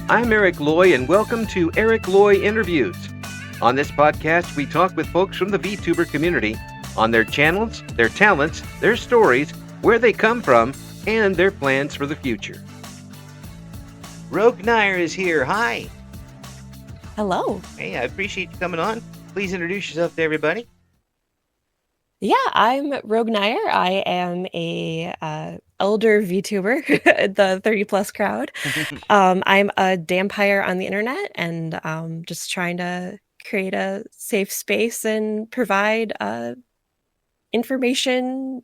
I'm Eric Loy, and welcome to Loy Interviews. On this podcast, we talk with folks from the VTuber community on their channels, their talents, their stories, where they come from, and their plans for the future. RogueNire is here. Hi. Hello. Hey, I appreciate you coming on. Please introduce yourself to everybody. Yeah, I'm RogueNire. I am a elder VTuber, the 30 plus crowd. I'm a dampire on the internet and just trying to create a safe space and provide information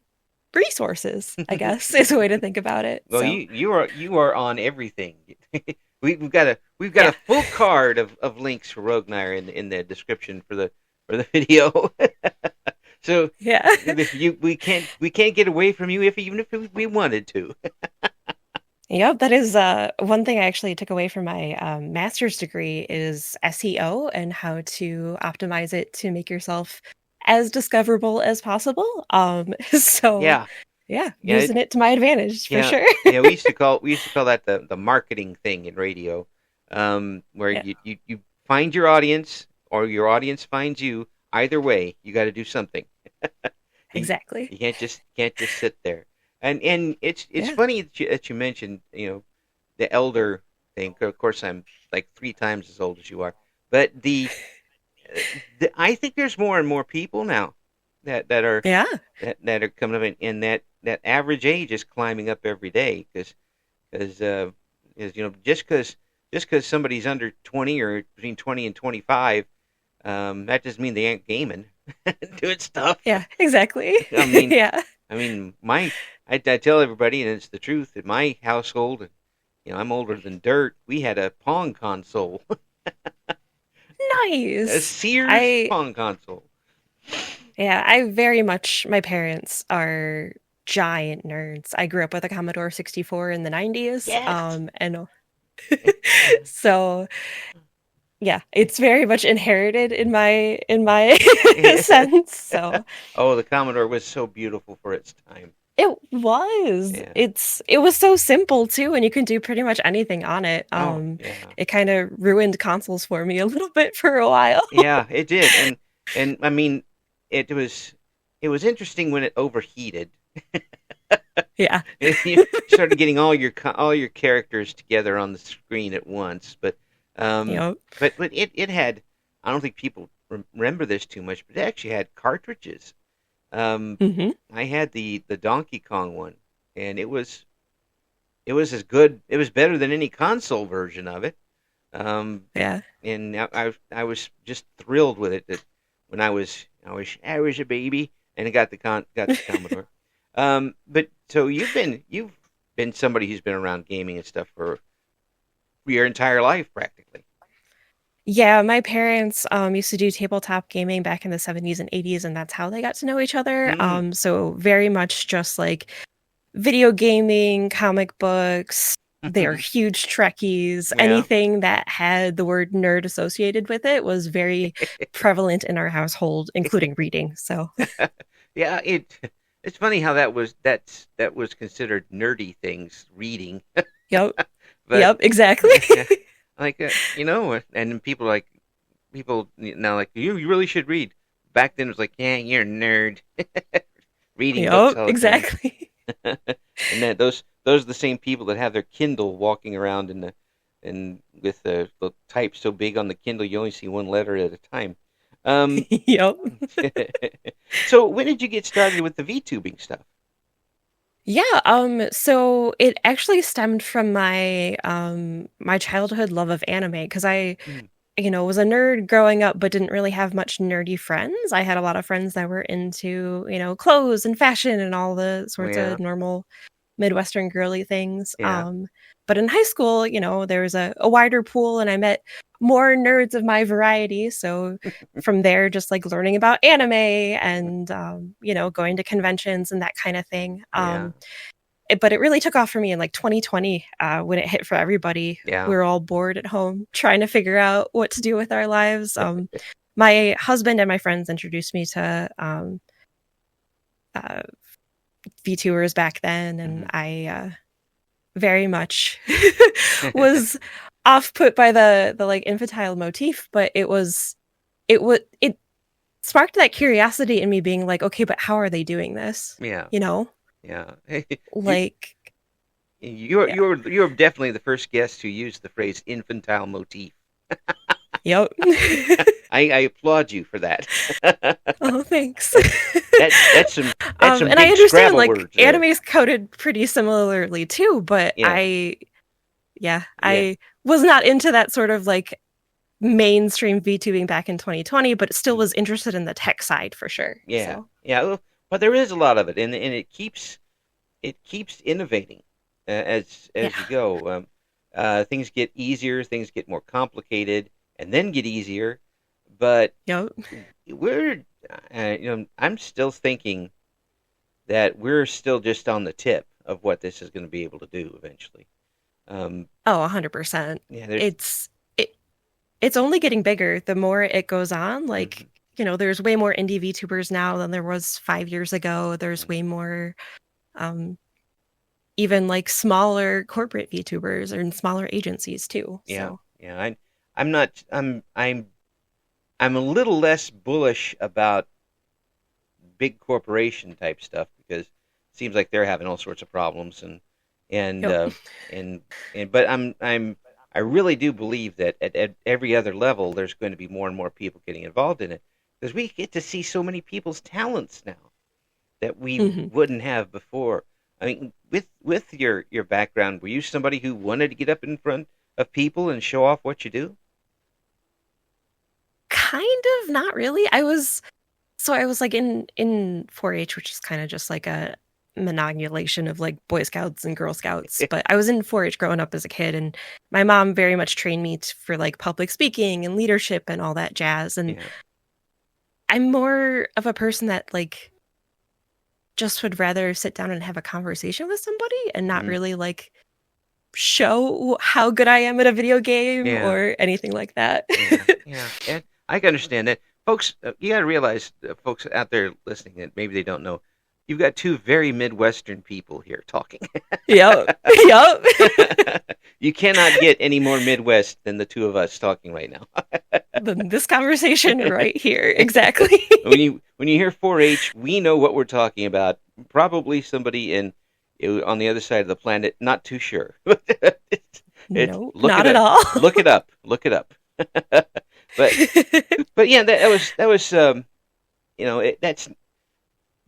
resources, I guess, is a way to think about it. Well, So you are on everything. We've got a yeah, full card of links for RogueNire in the description for the video. So yeah. we can't get away from you even if we wanted to. Yep, that is one thing I actually took away from my master's degree is SEO and how to optimize it to make yourself as discoverable as possible. So Yeah, yeah, yeah, using it to my advantage for yeah, sure. yeah. We used to call that the marketing thing in radio, where Yeah, you find your audience or your audience finds you. Either way, you got to do something. You, exactly. you can't just sit there. And it's Yeah. funny that you mentioned the elder thing. Of course, I'm like 3 times as old as you are, but I think there's more and more people now that are Yeah. that are coming up, and that average age is climbing up every day because just because somebody's under 20 or between 20 and 25, that doesn't mean they ain't gaming, doing stuff. Yeah, exactly. I mean, Yeah. I mean, I tell everybody, and it's the truth. In my household, and I'm older than dirt. We had a Pong console, a Nice. Sears I Pong console. Yeah, I very much my parents are giant nerds. I grew up with a Commodore 64 in the 90s. Yes. And so yeah, it's very much inherited in my sense. So Oh, the Commodore was so beautiful for its time. it was. Yeah. It was so simple too, and you can do pretty much anything on it. Oh, yeah. It kind of ruined consoles for me a little bit for a while. Yeah, it did, and I mean, it was interesting when it overheated. Yeah. You started getting all your characters together on the screen at once, You um, know. but it had. I don't think people remember this too much, but it actually had cartridges. Um, Hmm. I had the Donkey Kong one, and it was as good. It was better than any console version of it. Um, Yeah. and I was just thrilled with it that when I was a baby and I got the Commodore. But so you've been somebody who's been around gaming and stuff for your entire life practically. Yeah, my parents used to do tabletop gaming back in the 70s and 80s, and that's how they got to know each other. Mm, So very much just like video gaming, comic books. They are huge Trekkies. yeah. Anything that had the word nerd associated with it was very prevalent in our household, including reading. So, Yeah, it's funny how that was considered nerdy things, reading. yep, But yep, exactly. yeah, like and people now like you really should read. Back then it was like, yeah, you're a nerd, reading books Yep, all the time. exactly. And that those are the same people that have their Kindle walking around and with the type so big on the Kindle you only see one letter at a time. Um, Yep. so when did you get started with the VTubing stuff? Yeah, so it actually stemmed from my childhood love of anime because Mm, was a nerd growing up but didn't really have much nerdy friends. I had a lot of friends that were into, clothes and fashion and all the sorts yeah, of normal Midwestern girly things. yeah. But in high school, there was a wider pool and I met more nerds of my variety. So from there, just like learning about anime and, going to conventions and that kind of thing. Yeah, But it really took off for me in like 2020 when it hit for everybody. yeah. We were all bored at home trying to figure out what to do with our lives. My husband and my friends introduced me to uh, VTubers back then, and Mhm. I very much was off put by the like infantile motif, but it sparked that curiosity in me being like, okay, but how are they doing this? Yeah, You know? yeah. you Like, yeah. you're definitely the first guest who used the phrase infantile motif. Yep. I applaud you for that. Oh, thanks. That's some And I big understand Scrabble like words there. anime's coded pretty similarly too, but Yeah, yeah, I was not into that sort of like mainstream VTubing back in 2020, but still was interested in the tech side for sure. yeah, So, yeah. Well, but there is a lot of it, and it keeps innovating yeah. as you go. Things get easier, things get more complicated, and then get easier. But Yep. we're, I'm still thinking that we're still just on the tip of what this is going to be able to do eventually. Um, Oh, 100%. yeah, there's, It's it, it's only getting bigger the more it goes on. mhm, Like, there's way more indie VTubers now than there was 5 years ago. There's mhm. way more um even like smaller corporate VTubers or in smaller agencies too. Yeah, So, yeah. I'm not. I'm a little less bullish about big corporation type stuff because it seems like they're having all sorts of problems and yep. uh, and but I really do believe that at every other level there's going to be more and more people getting involved in it because we get to see so many people's talents now that we Hmm. wouldn't have before. I mean, with your background, were you somebody who wanted to get up in front of people and show off what you do? Kind of not really. I was like in 4-H, which is kind of just like a monongulation of like Boy Scouts and Girl Scouts. But I was in 4-H growing up as a kid, and my mom very much trained me for like public speaking and leadership and all that jazz. And Yeah. I'm more of a person that like just would rather sit down and have a conversation with somebody and not Hmm. really like show how good I am at a video game Yeah. or anything like that. Yeah. Yeah. And I can understand that, folks. You got to realize, folks out there listening, that maybe they don't know. You've got two very Midwestern people here talking. Yep. Yep. You cannot get any more Midwest than the two of us talking right now. This conversation right here. Exactly. When you hear 4-H, we know what we're talking about. Probably somebody on the other side of the planet. Not too sure. No, Look it not at up. all. Look it up. Look it up. but but yeah, that was that's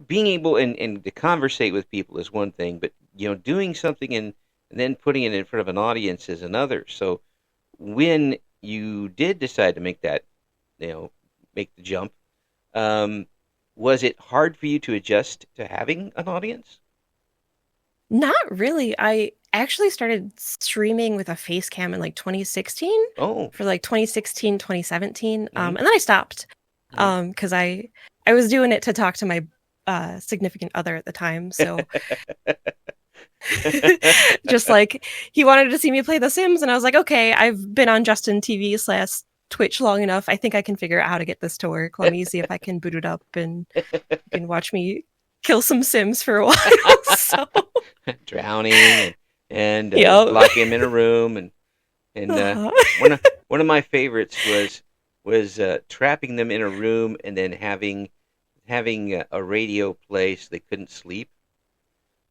being able and to conversate with people is one thing, but doing something and then putting it in front of an audience is another. So when you did decide to make that, make the jump, um, was it hard for you to adjust to having an audience? Not really. I actually started streaming with a face cam in like 2016 Oh, for like 2016, 2017. mm-hmm, And then I stopped mm-hmm. because I was doing it to talk to my significant other at the time. So just like he wanted to see me play The Sims, and I was like, okay, I've been on Justin TV slash Twitch long enough. I think I can figure out how to get this to work. Let me see if I can boot it up and you can watch me kill some Sims for a while. So, Drowning and yep. locking him in a room and Uh-huh. one of my favorites was trapping them in a room and then having a radio play so they couldn't sleep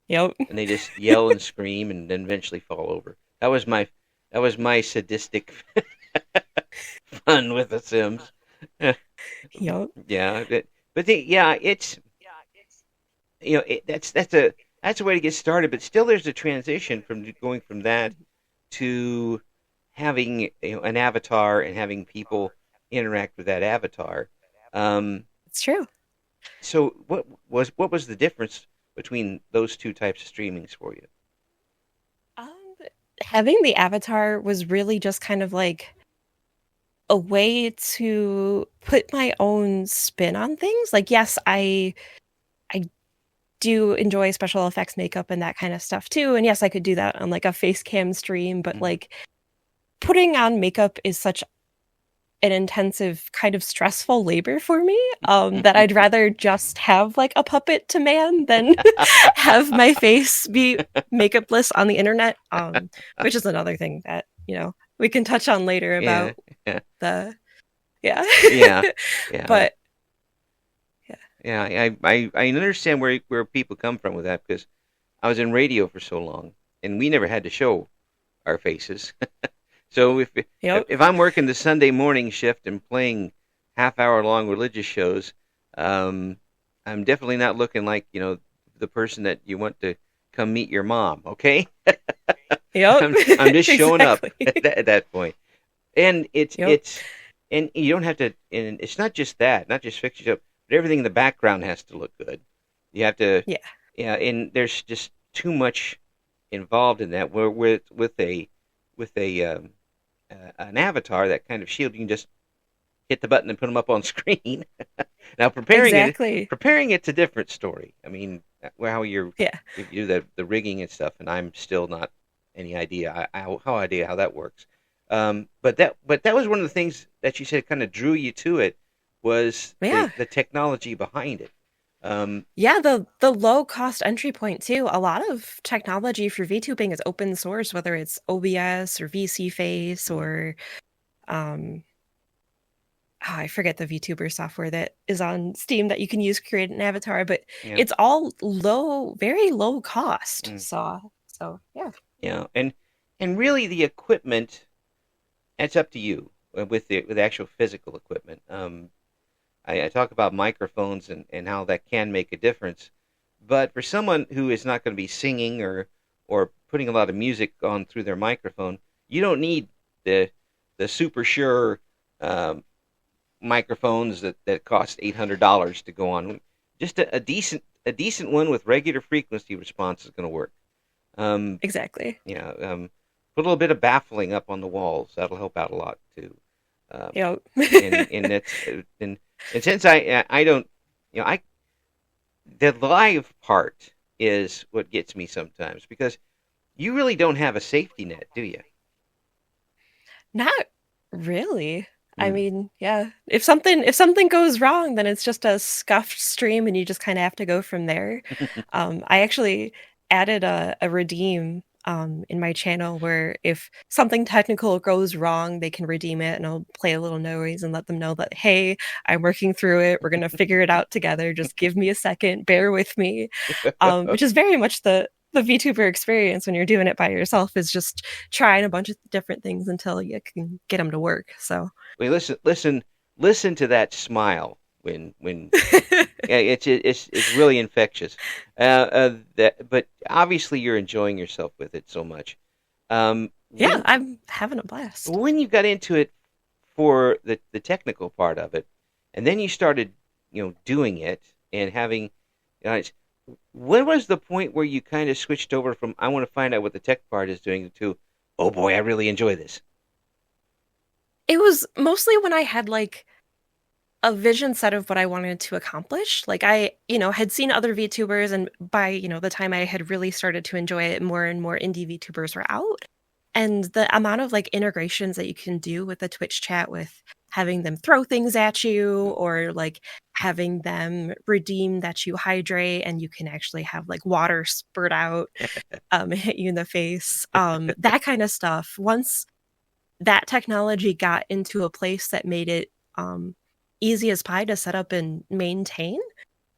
Yep. and they just yell and scream and then eventually fall over. That was my sadistic fun with the Sims. Yep. Yeah, yeah, it's that's a way to get started, but still there's a transition from going from that to having an avatar and having people interact with that avatar. Um, It's true. so what was the difference between those two types of streamings for you? Um, Having the avatar was really just kind of like a way to put my own spin on things. Like, yes, I do enjoy special effects makeup and that kind of stuff too. And yes, I could do that on like a face cam stream, but Hmm. like putting on makeup is such an intensive kind of stressful labor for me that I'd rather just have like a puppet to man than have my face be makeupless on the internet, which is another thing that we can touch on later Yeah, about yeah, the yeah. yeah, yeah, But yeah. yeah. I understand where people come from with that because I was in radio for so long, and we never had to show our faces. So Yep. if I'm working the Sunday morning shift and playing half-hour long religious shows, um, I'm definitely not looking like the person that you want to come meet your mom. Okay, Yep. I'm just showing up Exactly. at that point. And Yep. and you don't have to, and it's not just that, not just fix it up, but everything in the background has to look good. You have to, Yeah. yeah, and there's just too much involved in that. Where with an avatar, that kind of shield, you can just hit the button and put them up on screen. Now Exactly. preparing it's a different story. I mean, how you're Yeah. if you do the rigging and stuff, and I'm still not any idea how idea how that works. But that was one of the things that you said kind of drew you to it was Yeah. the technology behind it. Um, Yeah, the low cost entry point too. A lot of technology for VTubing is open source, whether it's OBS or VC Face or um I forget the VTuber software that is on Steam that you can use to create an avatar, but yeah, it's all low, very low cost. mm, So yeah. yeah, and really the equipment, it's up to you with actual physical equipment. I talk about microphones and how that can make a difference. But for someone who is not going to be singing or putting a lot of music on through their microphone, you don't need the super sure um, microphones that cost $800 to go on. Just a decent one with regular frequency response is going to work. Um, Exactly. yeah, put a little bit of baffling up on the walls. That'll help out a lot too. Um, Yep. and that's and since I don't, I the live part is what gets me sometimes because you really don't have a safety net, do you? Not really. I Mm. mean, yeah. If something goes wrong, then it's just a scuffed stream and you just kind of have to go from there. I actually added a redeem in my channel where if something technical goes wrong, they can redeem it and I'll play a little noise and let them know that, hey, I'm working through it. We're gonna figure it out together. Just give me a second, bear with me. Which is very much the VTuber experience when you're doing it by yourself is just trying a bunch of different things until you can get them to work. So Wait, listen to that smile when yeah, it's really infectious. But obviously you're enjoying yourself with it so much. yeah, When I'm having a blast. when you got into it for the technical part of it, and then you started, doing it and having, it's- when was the point where you kind of switched over from I want to find out what the tech part is doing to, oh boy, I really enjoy this. It was mostly when I had like a vision set of what I wanted to accomplish. Like I had seen other VTubers and by the time I had really started to enjoy it, more and more indie VTubers were out. And the amount of like integrations that you can do with the Twitch chat with having them throw things at you or like having them redeem that you hydrate and you can actually have like water spurt out hit you in the face. That kind of stuff. Once that technology got into a place that made it easy as pie to set up and maintain,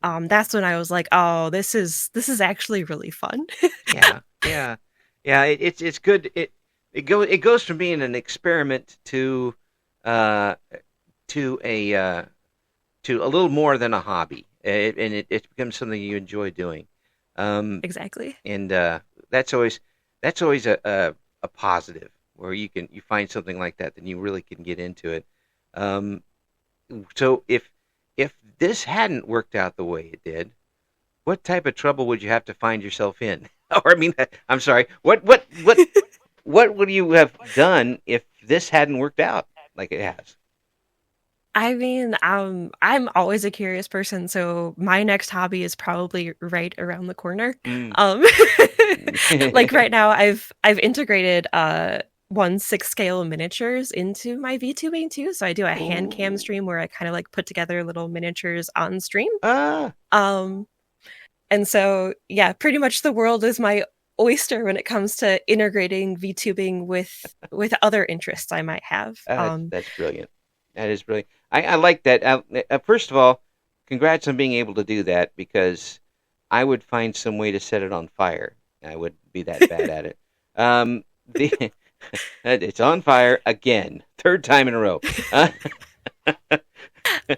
that's when I was like, oh, this is actually really fun. Yeah, yeah, yeah. It's good. It goes from being an experiment uh to a little more than a hobby, and it becomes something you enjoy doing. Um, Exactly. and that's always a positive where you find something like that, then you really can get into it. Um, so if this hadn't worked out the way it did, what type of trouble would you have to find yourself in? Or I mean, I'm sorry. What would you have done if this hadn't worked out like it has? I mean, I'm always a curious person, so my next hobby is probably right around the corner. Mm. Um, like right now, I've integrated 1/6 scale miniatures into my VTubing too. So I do a hand cam Oh. stream where I kind of like put together little miniatures on stream. Ah. Um, and so yeah, pretty much the world is my oyster when it comes to integrating VTubing with other interests I might have. That's brilliant. That is brilliant. I like that. First of all, congrats on being able to do that because I would find some way to set it on fire. I would be that bad at it. The it's on fire again, third time in a row.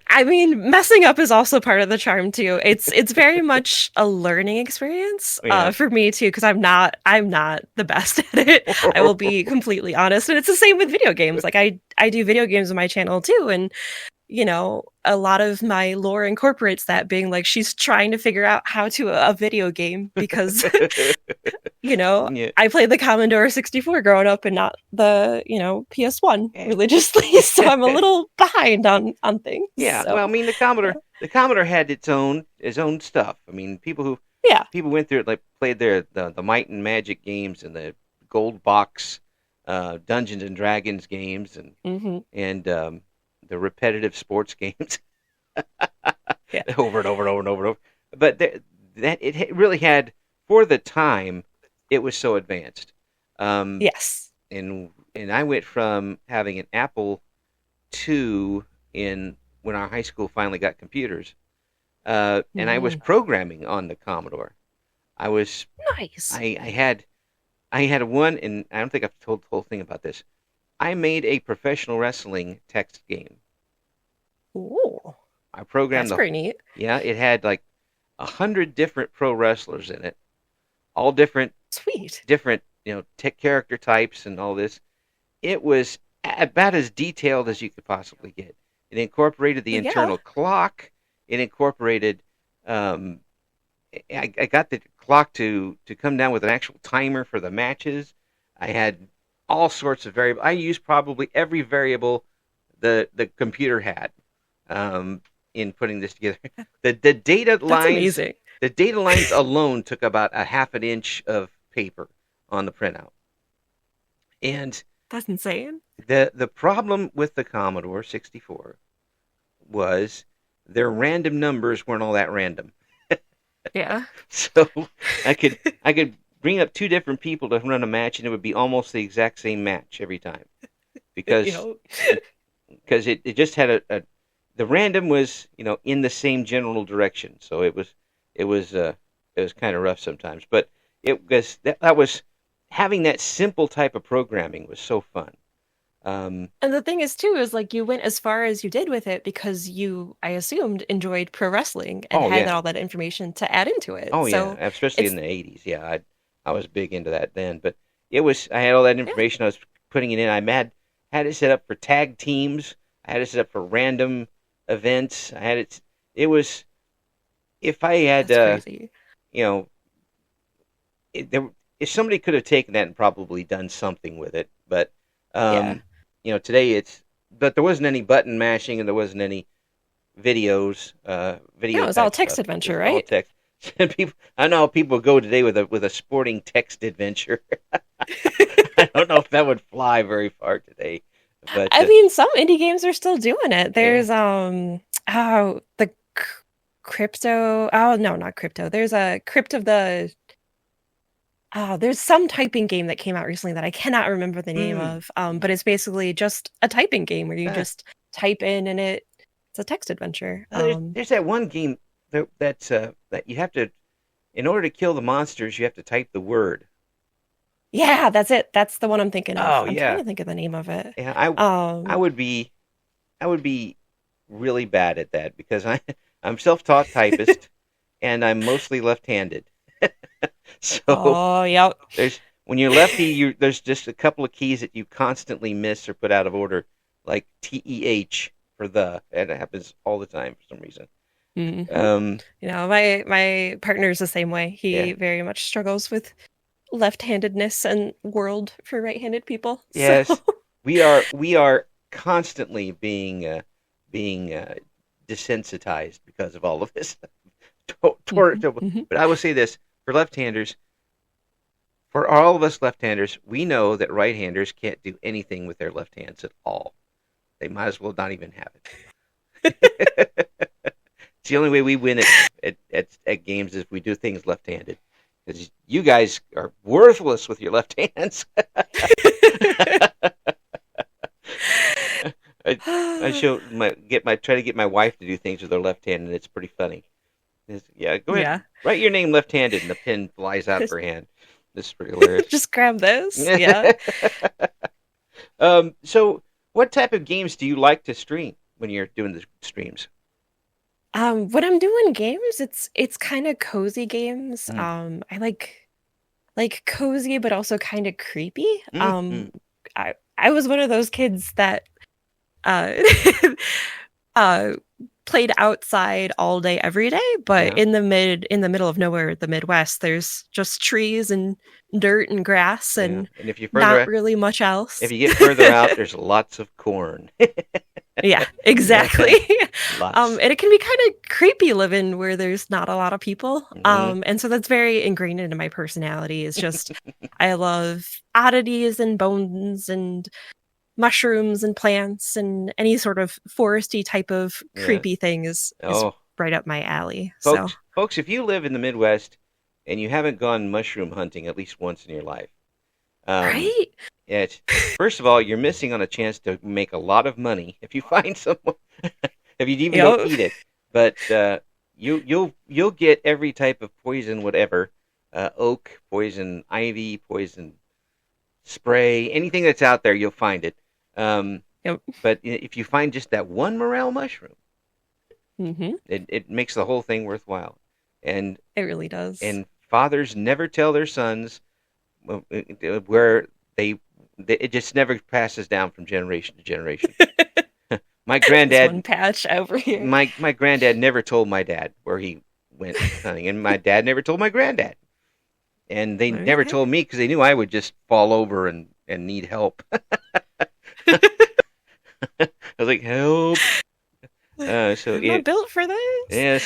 I mean, messing up is also part of the charm too. It's very much a learning experience Yeah. for me too, because I'm not the best at it. I will be completely honest, and it's the same with video games. Like I do video games on my channel too, and a lot of my lore incorporates that being like she's trying to figure out how to a video game because Yeah. I played the Commodore 64 growing up and not the, PS1 religiously, so I'm a little behind on things. Yeah, So, well, I mean, the Commodore had his own stuff. I mean, yeah. people went through it, like played the Might and Magic games and the Gold Box, Dungeons and Dragons games, and the repetitive sports games Yeah. over and over and over and over and over. But it really had, for the time, it was so advanced. Yes. And I went from having an Apple II when our high school finally got computers, and I was programming on the Commodore. I was Nice. I had one, and I don't think I've told the whole thing about this. I made a professional wrestling text game. Ooh. I programmed That's pretty neat. Yeah, it had like 100 different pro wrestlers in it, all different Sweet. tech character types and all this. It was about as detailed as you could possibly get. It incorporated the internal clock. It incorporated. I got the clock to come down with an actual timer for the matches. I had all sorts of variables. I used probably every variable the computer had in putting this together. The data That's lines. amazing. The data lines alone took about a half an inch of paper on the printout. And That's insane. the problem with the Commodore 64 was their random numbers weren't all that random. Yeah. So I could bring up two different people to run a match, and it would be almost the exact same match every time because it just had the random was in the same general direction. So it was kind of rough sometimes, but it was that was having that simple type of programming was so fun. And the thing is too is like you went as far as you did with it because you, I assumed, enjoyed pro wrestling and had all that information to add into it. Oh so yeah, especially in the 80s. Yeah, I was big into that then. But I had all that information. I was putting it in. I had it set up for tag teams. I had it set up for random events. I had it. It was if I had That's crazy. If somebody could have taken that and probably done something with it, but today but there wasn't any button mashing and there wasn't any videos. Video. No, it was all text adventure, right? All text. I know people go today with a sporting text adventure. I don't know if that would fly very far today, but I mean, some indie games are still doing it. There's the crypto. Oh no, not crypto. There's a crypt of the. Oh, there's some typing game that came out recently that I cannot remember the name of. But it's basically just a typing game where you just type in and it's a text adventure. There's that one game that you have to, in order to kill the monsters, you have to type the word. Yeah, that's it. That's the one I'm thinking of. Oh, I'm trying to think of the name of it. Yeah, I would be really bad at that because I'm self-taught typist and I'm mostly left-handed. So when you're lefty, there's just a couple of keys that you constantly miss or put out of order, like TEH for the, and it happens all the time for some reason. My partner's the same way. He very much struggles with left-handedness and world for right-handed people. Yes, so. we are constantly being desensitized because of all of this. But I will say this for left-handers. For all of us left-handers, we know that right-handers can't do anything with their left hands at all. They might as well not even have it. It's the only way we win at games is if we do things left-handed. because you guys are worthless with your left hands. I, I show my try to get my wife to do things with her left hand, and it's pretty funny. Yeah, go Yeah. ahead, write your name left-handed, and the pen flies out of her hand. This is pretty hilarious. Just grab this. Yeah. So what type of games do you like to stream when you're doing the streams? When I'm doing games, it's kind of cozy games. Mm. I like cozy but also kind of creepy. Mm. I was one of those kids that uh uh played outside all day every day, but Yeah, in the middle of nowhere, the Midwest, there's just trees and dirt and grass yeah. and And not really much if else. you get further out, there's lots of corn. Yeah, exactly. Lots. And it can be kind of creepy living where there's not a lot of people. Hmm. And so that's very ingrained into my personality. Is just I love oddities and bones and mushrooms and plants and any sort of foresty type of Yeah. creepy thing is Oh, right up my alley. So folks, if you live in the Midwest and you haven't gone mushroom hunting at least once in your life, um, right? it's first of all, you're missing on a chance to make a lot of money if you find someone, if you even don't Yep. eat it. But you'll get every type of poison, whatever, oak poison, ivy poison, spray, anything that's out there, you'll find it. Um, Yep. but if you find just that one morel mushroom, Hmm. it makes the whole thing worthwhile. And It really does. and fathers never tell their sons where it just never passes down from generation to generation. My This one granddad, patch over here. my granddad never told my dad where he went hunting, and my dad never told my granddad, and they never Okay. told me because they knew I would just fall over and need help. I was like, help. So I'm not built for this. yes,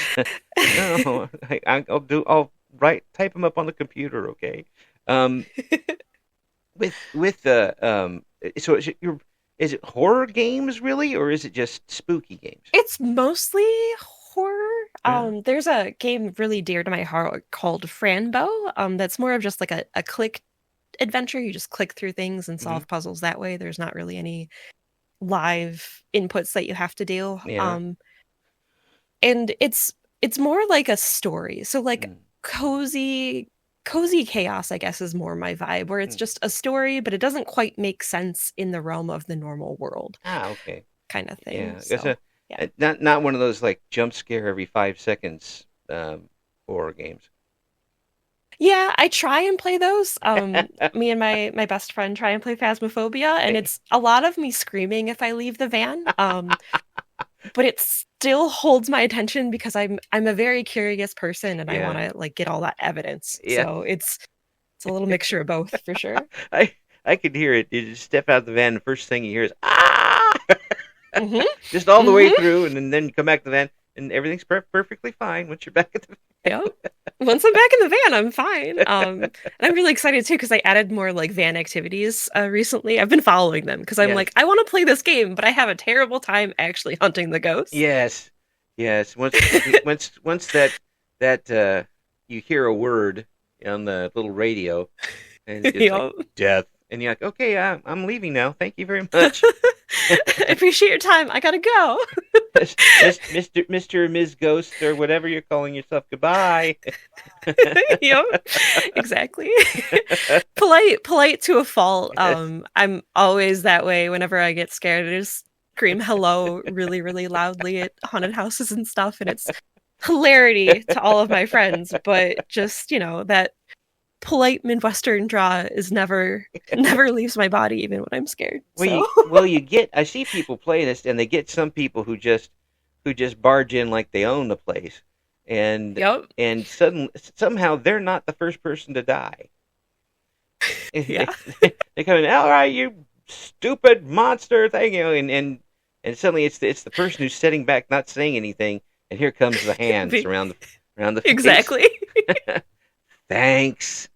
no, type them up on the computer, okay? Um, with the so is it horror games really, or is it just spooky games? It's mostly horror. Yeah. There's a game really dear to my heart called Franbo. That's more of just like a click adventure. You just click through things and Hmm. solve puzzles that way. There's not really any live inputs that you have to do. Yeah. And it's more like a story. So like Mm. cozy chaos, I guess, is more my vibe, where it's Mm. just a story, but it doesn't quite make sense in the realm of the normal world Ah, okay. kind of thing. Yeah, it's So yeah. not one of those like jump scare every 5 seconds horror games. Yeah, I try and play those. Me and my best friend try and play Phasmophobia, and it's a lot of me screaming if I leave the van. But it still holds my attention because I'm a very curious person and I want Yeah, to like get all that evidence. yeah. So it's a little mixture of both for sure. I I could hear it. You just step out of the van, the first thing you hear is ah, Hmm. just all the way Hmm. through, and then you come back to the van, and everything's perfectly fine once you're back at the. Yep. Once I'm back in the van, I'm fine. And I'm really excited too because I added more like van activities recently. I've been following them because I'm Yes, like, I want to play this game, but I have a terrible time actually hunting the ghosts. yes, yes. Once that you hear a word on the little radio, and it's like Yep. death, and you're like, okay, I'm leaving now. Thank you very much. I appreciate your time. I gotta go. Mr. or Ms. Ghost or whatever you're calling yourself. Goodbye. Yep, exactly. Polite to a fault. I'm always that way whenever I get scared. I just scream hello really, really loudly at haunted houses and stuff, and it's hilarity to all of my friends. But just, that polite Midwestern draw is never leaves my body, even when I'm scared. Well, So you get. I see people play this, and they get some people who just barge in like they own the place, and yep. somehow they're not the first person to die. Yeah. They come in, all right, you stupid monster thing, and suddenly it's the person who's sitting back, not saying anything, and here comes the hands around the face. Exactly. Thanks.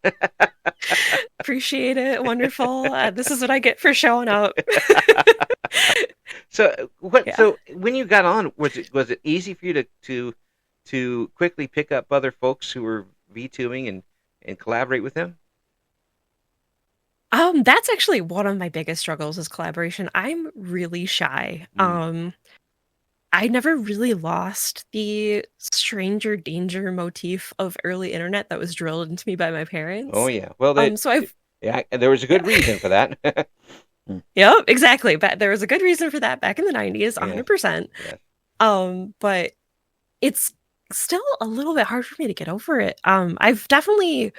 Appreciate it. Wonderful. This is what I get for showing up. So what? Yeah. So when you got on, was it easy for you to quickly pick up other folks who were VTubing and collaborate with them? That's actually one of my biggest struggles is collaboration. I'm really shy. Mm. I never really lost the stranger danger motif of early internet that was drilled into me by my Oh parents. yeah. Well, So I've yeah, there was a yeah. good reason for that. Mm. Yep, exactly. But there was a good reason for that back in the 90s, Yes. 100%. Yes. But it's still a little bit hard for me to get over it. I've definitely,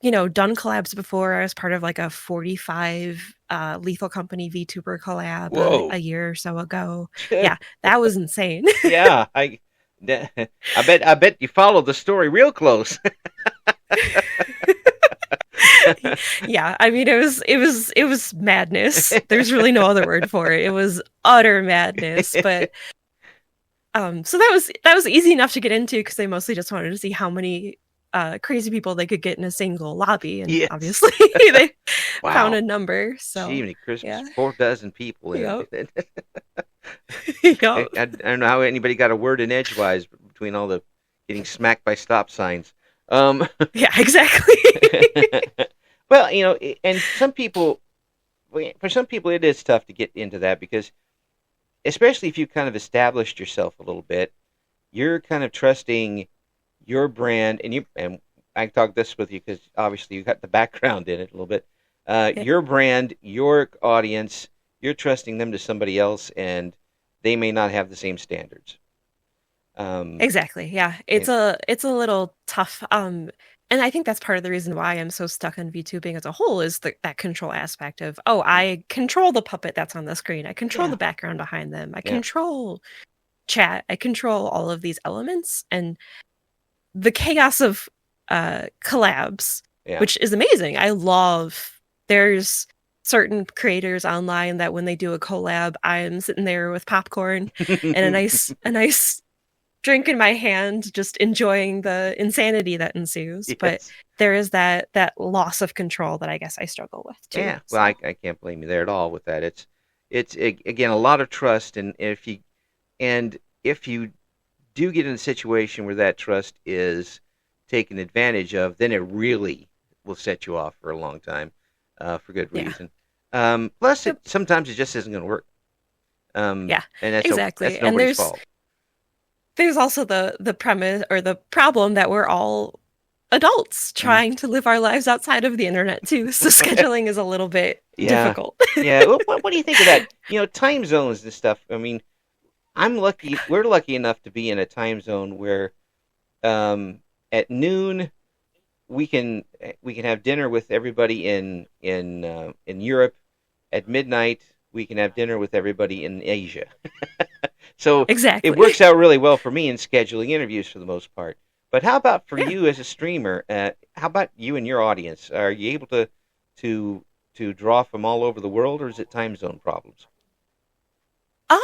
done collabs before. I was part of like a 45 Lethal Company VTuber collab Whoa. a year or so ago. Yeah, that was insane. Yeah. I bet you followed the story real close. Yeah, I mean it was madness. There's really no other word for it. It was utter madness, but so that was easy enough to get into because they mostly just wanted to see how many crazy people they could get in a single lobby, and Yes. obviously they found Wow. a number. So Jiminy Christmas, yeah, 4 dozen people in yep, it. I, yep, I don't know how anybody got a word in edgewise between all the getting smacked by stop signs. Um, yeah, exactly. well, and for some people, it is tough to get into that because, especially if you kind of established yourself a little bit, you're kind of trusting your brand, and I talk this with you because obviously you got the background in it a little bit. Yeah, Your brand, your audience, you're trusting them to somebody else, and they may not have the same standards. Um, exactly. Yeah, and, it's a little tough. And I think that's part of the reason why I'm so stuck on VTubing as a whole is that control aspect of, oh, I control the puppet that's on the screen. I control yeah, the background behind them. I yeah, control chat. I control all of these elements, and the chaos of collabs, yeah. which is amazing. I love there's certain creators online that when they do a collab, I'm sitting there with popcorn and a nice drink in my hand, just enjoying the insanity that ensues. But Yes. there is that loss of control that I guess I struggle with too. Yeah. Well, So I can't blame you there at all with that. Again a lot of trust, and if you do get in a situation where that trust is taken advantage of, then it really will set you off for a long time, for good yeah. reason. Plus, Yep. sometimes it just isn't going to work, Yeah, and that's exactly. And nobody's there's fault. there's also the premise or the problem that we're all adults Mhm. trying to live our lives outside of the internet too. So scheduling is a little bit Yeah, difficult. yeah. What do you think of that? Time zones and stuff. I mean, I'm lucky. We're lucky enough to be in a time zone where, at noon we can have dinner with everybody in Europe. At midnight, we can have dinner with everybody in Asia. So it Exactly. works out really well for me in scheduling interviews for the most part. But how about for Yeah. you as a streamer? How about you and your audience? Are you able to to draw from all over the world, or is it time zone problems? Um,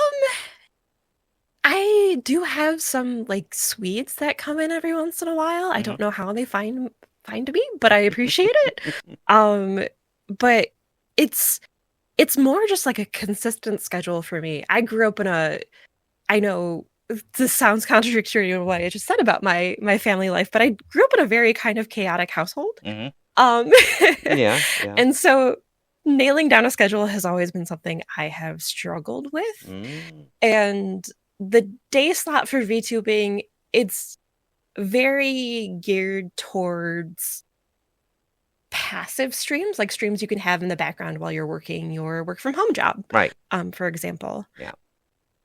I do have some like Swedes that come in every once in a while. I Hmm. don't know how they find me, but I appreciate it. Um, but it's it's more just like a consistent schedule for me. I grew up in a I know this sounds contradictory to what I just said about my family life, but I grew up in a very kind of chaotic household. Hmm. Um, Yeah, yeah. and so nailing down a schedule has always been something I have struggled with. Mm. And the day slot for VTubing, it's very geared towards passive streams, like streams you can have in the background while you're working your work from home job, Right. for example. Yeah.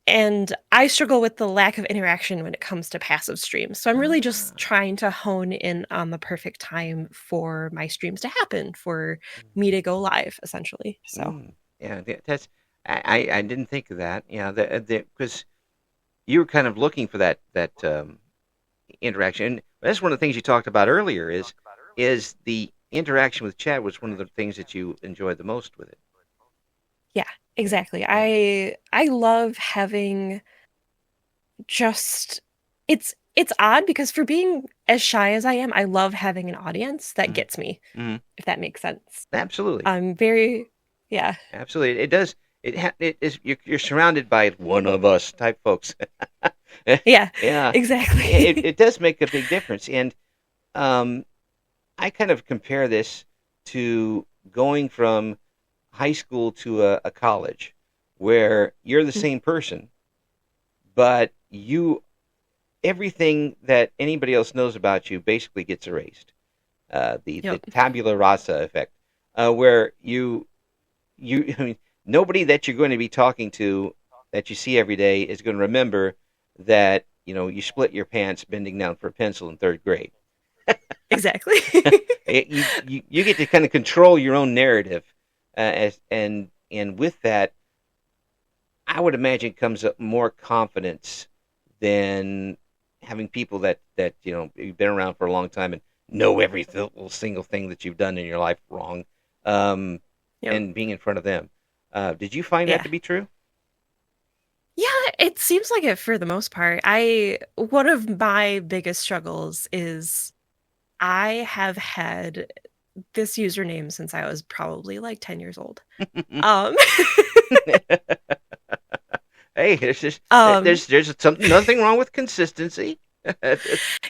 And I struggle with the lack of interaction when it comes to passive streams. So I'm really just Ah. trying to hone in on the perfect time for my streams to happen, for me to go live, essentially. So Mm. Yeah. That's. I didn't think of that. Yeah. Because you were kind of looking for that interaction. And that's one of the things you talked about earlier. Is the interaction with chat was one of the things that you enjoyed the most with it. yeah, exactly. Yeah. I love having just it's odd because for being as shy as I am, I love having an audience that Hmm. gets me, Hmm. if that makes sense. Absolutely. I'm very yeah. Absolutely. It does. It is. You're surrounded by one of us type folks. Yeah, Yeah. It exactly. it does make a big difference. And um, I kind of compare this to going from high school to a college, where you're the same person, but you everything that anybody else knows about you basically gets erased. The Yep. tabula rasa effect, where you I mean, nobody that you're going to be talking to that you see every day is going to remember that you split your pants bending down for a pencil in third grade. Exactly. You get to kind of control your own narrative, and with that, I would imagine comes up more confidence than having people that you've been around for a long time and know every single thing that you've done in your life wrong, um, Yep. and being in front of them. Did you find that Yeah. to be true? Yeah, it seems like it for the most part. I One of my biggest struggles is I have had this username since I was probably like 10 years old. Um Hey, there's just um there's something nothing wrong with consistency.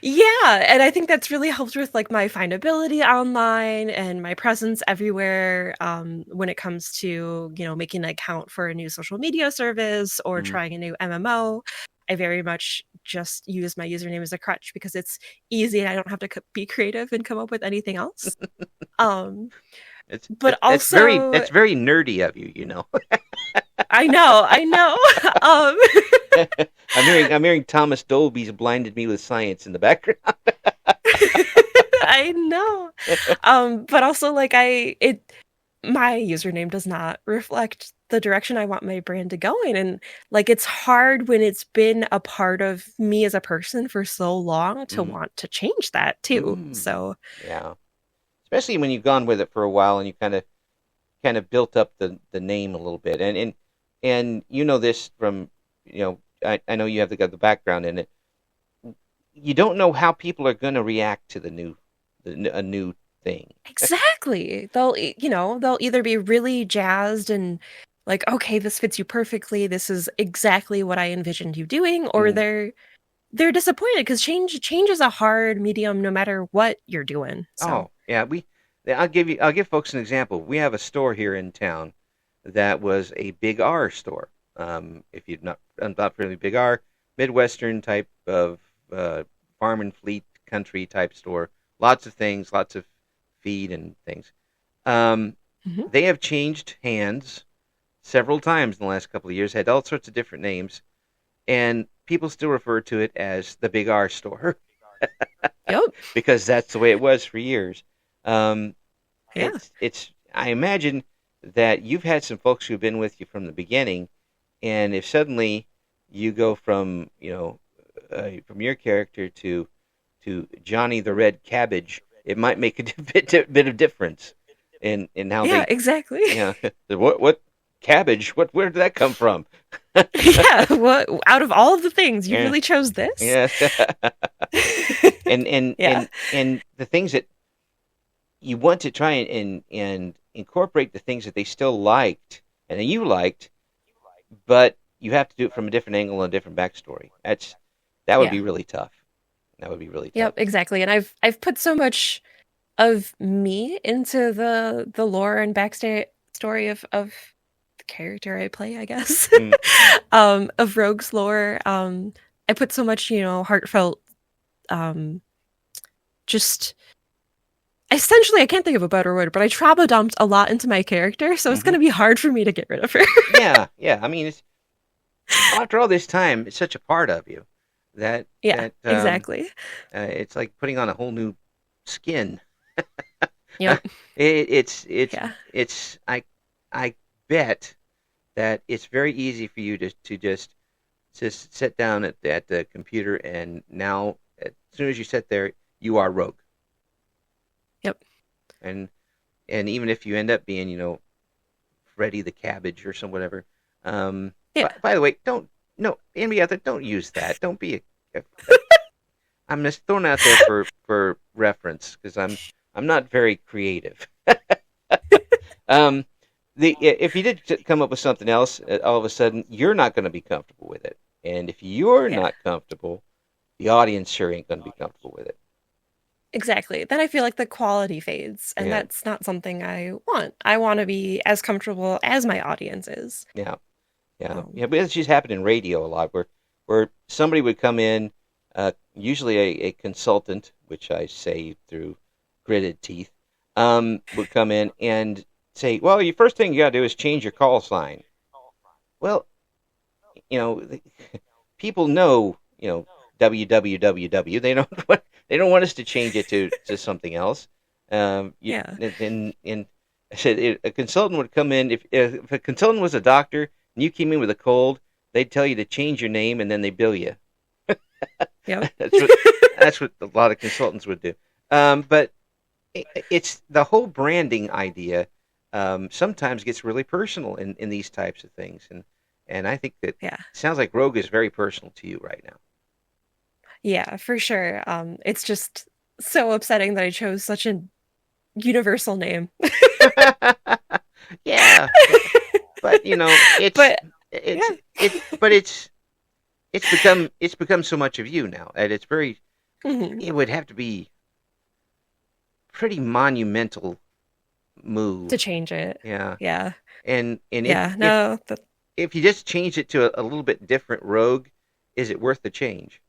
yeah, and I think that's really helped with like my findability online and my presence everywhere when it comes to, making an account for a new social media service or Mm. trying a new MMO. I very much just use my username as a crutch because it's easy and I don't have to be creative and come up with anything else. Um It's but that's also very nerdy of you, you know. I know. um I'm hearing Thomas Dolby's blinded me with science in the background. I know. But also like my username does not reflect the direction I want my brand to go in. And like it's hard when it's been a part of me as a person for so long to Mm. want to change that too. Mm. So Yeah, especially when you've gone with it for a while and you kind of built up the name a little bit, and you know this from I know you have the background in it. You don't know how people are going to react to a new thing. exactly. They'll either be really jazzed and like, okay, this fits you perfectly. This is exactly what I envisioned you doing, or Mm. they're disappointed because change is a hard medium no matter what you're doing. So, Oh, yeah, I'll give folks an example. We have a store here in town that was a Big R store. If you're not really Big R, Midwestern type of farm and fleet country type store. Lots of things, lots of feed and things. Um, mhm. they have changed hands several times in the last couple of years, had all sorts of different names, and people still refer to it as the Big R store Yep. because that's the way it was for years. Um, Yeah. it's I imagine that you've had some folks who've been with you from the beginning, and if suddenly you go from from your character to Johnny the Red Cabbage, it might make a bit of difference in how Yeah, they exactly. what cabbage, where did that come from? Yeah, what out of all of the things, you Yeah, really chose this? yeah. Yeah. And the things that you want to try and incorporate the things that they still liked and that you liked, but you have to do it from a different angle and a different backstory. That would Yeah. be really tough. That would be really tough. Yep, exactly. And I've put so much of me into the lore and backstory story of the character I play, I guess. Mm. Of Rogue's lore. I put so much, heartfelt um just essentially I can't think of a better word, but I trauma dumped a lot into my character, so it's Hmm. gonna be hard for me to get rid of her. Yeah, yeah. I mean, after all this time, it's such a part of you that Yeah, that exactly. it's like putting on a whole new skin. Yep. It, it's it's Yeah. it's I bet that it's very easy for you to just sit down at the computer, and now as soon as you sit there, you are Rogue. Yep. And even if you end up being Freddy the Cabbage or some whatever. Yeah. By the way, don't no anybody out there, don't use that. Don't be a I'm just throwing out there for reference because I'm not very creative. Um, if you did come up with something else, all of a sudden you're not going to be comfortable with it, and if you're Yeah. not comfortable, the audience sure ain't going to be comfortable with it. exactly. Then I feel like the quality fades, and Yeah, that's not something I want. I want to be as comfortable as my audience is. yeah, yeah, Um, yeah. But it's just happened in radio a lot, where somebody would come in, usually a consultant, which I say through gritted teeth, would come in and say, "Well, your first thing you got to do is change your call sign." Well, you know, people know, www. They don't want us to change it to something else. yeah. And I said a consultant would come in if a consultant was a doctor and you came in with a cold, they'd tell you to change your name and then they bill you. Yep. That's what that's what a lot of consultants would do. But it's the whole branding idea. Sometimes gets really personal in these types of things, and I think that Yeah. sounds like Rogue is very personal to you right Yeah, for sure. It's just so upsetting that I chose such a universal name. now. Yeah, but But it's yeah. but it's become so much of you now, and it's very. Mhm. It would have to be pretty monumental To move. change it. Yeah, Yeah. and Yeah. No, if you just changed it to a little bit different Rogue, is it worth the change?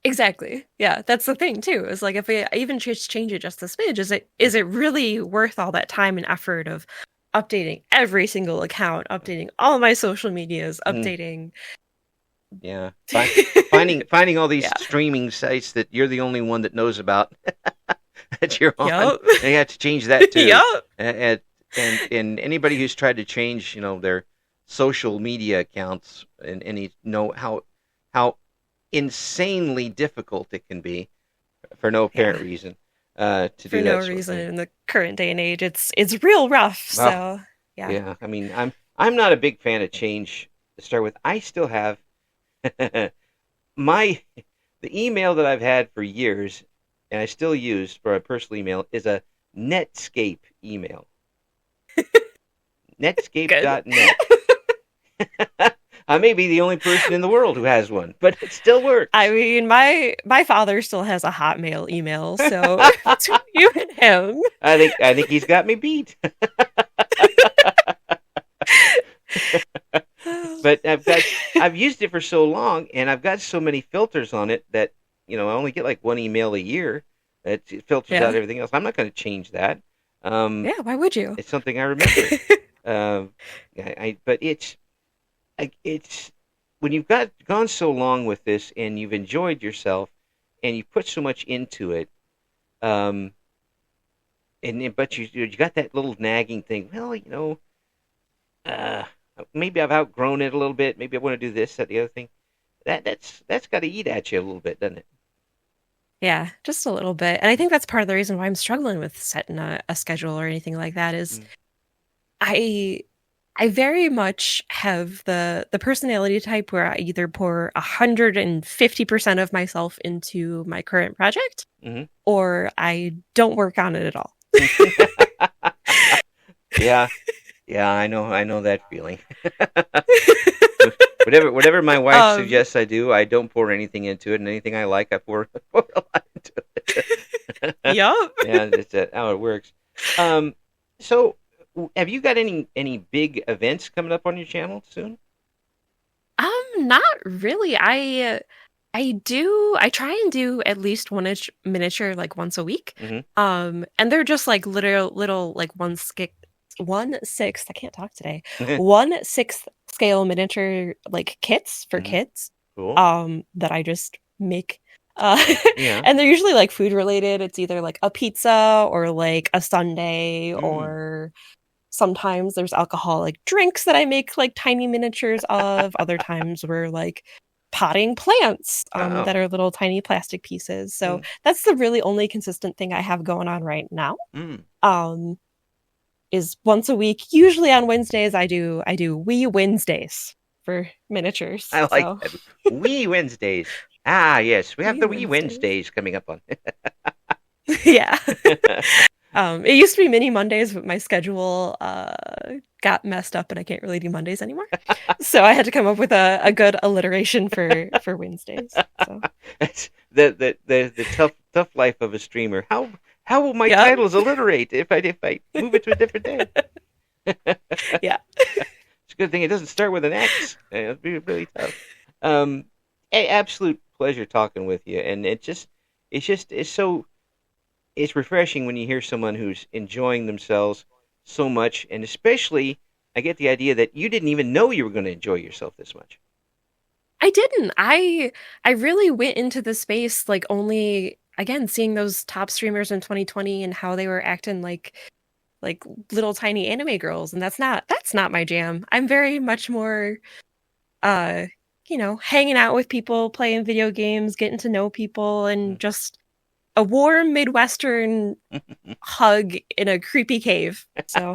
exactly. Yeah, that's the thing too. Is like if I even just change it just a smidge, is it really worth all that time and effort of updating every single account, updating all my social medias, Mm, updating yeah, finding all these Yeah. streaming sites that you're the only one that knows about that you're on, Yup. and you have to change that too. Yup. And anybody who's tried to change, their social media accounts, and you know how insanely difficult it can be for no Yeah. apparent reason to For do no that sort of reason thing. in the current day and age, it's real rough. Oh, So yeah. yeah. I mean, I'm not a big fan of change to start with. I still have my the email that I've had for years, and I still use for a personal email is a Netscape email. Good. Netscape.net. I may be the only person in the world who has one, but it still I works. mean, my father still has a Hotmail email, so between you and him. I think he's got me beat. But I've used it for so long, and I've got so many filters on it that I only get like one email a year that filters out Yeah. everything else. I'm not going to change that. Um, Yeah, why would you? it's something I remember. Um, but it's when you've gone so long with this and you've enjoyed yourself and you put so much into it, um, but you got that little nagging thing. Well, uh, maybe I've outgrown it a little bit. Maybe I want to do this, that, the other thing. That's got to eat at you a little bit, doesn't it? Yeah, just a little bit. And I think that's part of the reason why I'm struggling with setting a schedule or anything like that is Mm. I I very much have the personality type where I either pour 150% of myself into my current project Hmm. or I don't work on it at all. Yeah, yeah, I know that feeling. Whatever my wife Um, suggests I do, I don't pour anything into it, and anything I like, I pour a lot into it. yup. Yeah, that's how it works. Um, so have you got any big events coming up on your channel soon? Not really. I try and do at least one inch miniature like once a week. Hmm. And they're just like little like 1/6, I can't talk today. 1/6 scale miniature like kits for Hmm. kids Cool. that I just make. Uh Yeah. and they're usually like food related. It's either like a pizza or like a sundae Mm. or sometimes there's alcoholic drinks that I make like tiny miniatures of. Other times we're like potting plants Oh. that are little tiny plastic pieces. So Mm. that's the really only consistent thing I have going on right now. Mm. Um, is once a week. Usually on Wednesdays I do Wee Wednesdays for miniatures. I like So that. Wee Wednesdays. Ah, yes, we have Wee the Wee Wednesdays. Wednesdays coming up on. Yeah. It used to be mini Mondays, but my schedule got messed up and I can't really do Mondays anymore. So I had to come up with a good alliteration for Wednesdays. So It's the tough tough life of a streamer. How will my Yep. titles alliterate if I move it to a different day? Yeah. It's a good thing it doesn't start with an X. It'd be really tough. Um, Absolute pleasure talking with you, and it's refreshing when you hear someone who's enjoying themselves so much, and especially I get the idea that you didn't even know you were going to enjoy yourself this much. I didn't. I really went into the space like only again seeing those top streamers in 2020 and how they were acting like little tiny anime girls, and that's not my jam. I'm very much more uh hanging out with people, playing video games, getting to know people, and just a warm Midwestern hug in a creepy cave. So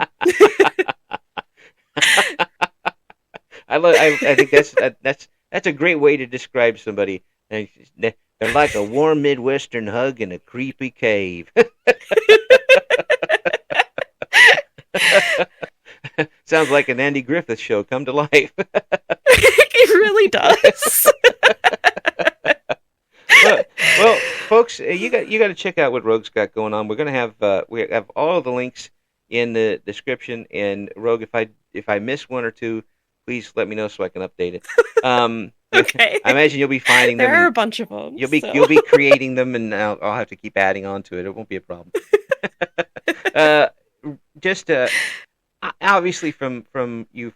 I think that's a great way to describe somebody. They're like a warm Midwestern hug in a creepy cave. Sounds like an Andy Griffith show come to life. it really does. Well, folks, you got to check out what Rogue's got going on. We're gonna have we have all of the links in the description. And Rogue, if I miss one or two, please let me know so I can update it. Okay. I imagine you'll be finding them. There are a bunch of them. You'll be creating them, and I'll have to keep adding on to it. It won't be a problem. uh, just obviously from you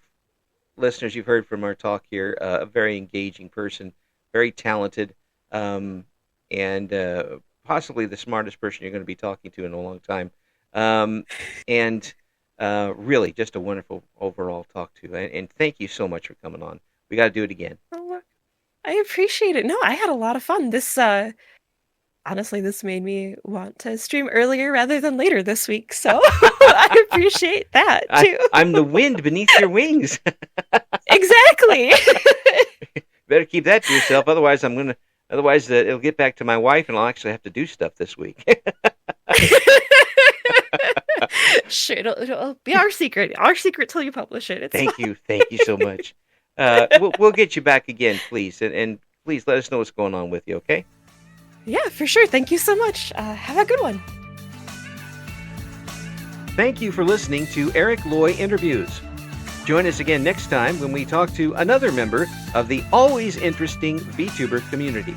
listeners, you've heard from our talk here, a very engaging person, very talented, and possibly the smartest person you're going to be talking to in a long time. And really just a wonderful overall talk to. And thank you so much for coming on. We got to do it again. Oh, I appreciate it. No, I had a lot of fun. This honestly, this made me want to stream earlier rather than later this week. So I appreciate that too. I'm the wind beneath your wings. Exactly. Better keep that to yourself. Otherwise, it'll get back to my wife, and I'll actually have to do stuff this week. Sure, it'll be our secret. Our secret till you publish it. Thank you so much. We'll get you back again, please, and please let us know what's going on with you. Okay? Yeah, for sure. Thank you so much. Have a good one. Thank you for listening to Eric Loy Interviews. Join us again next time when we talk to another member of the always interesting VTuber community.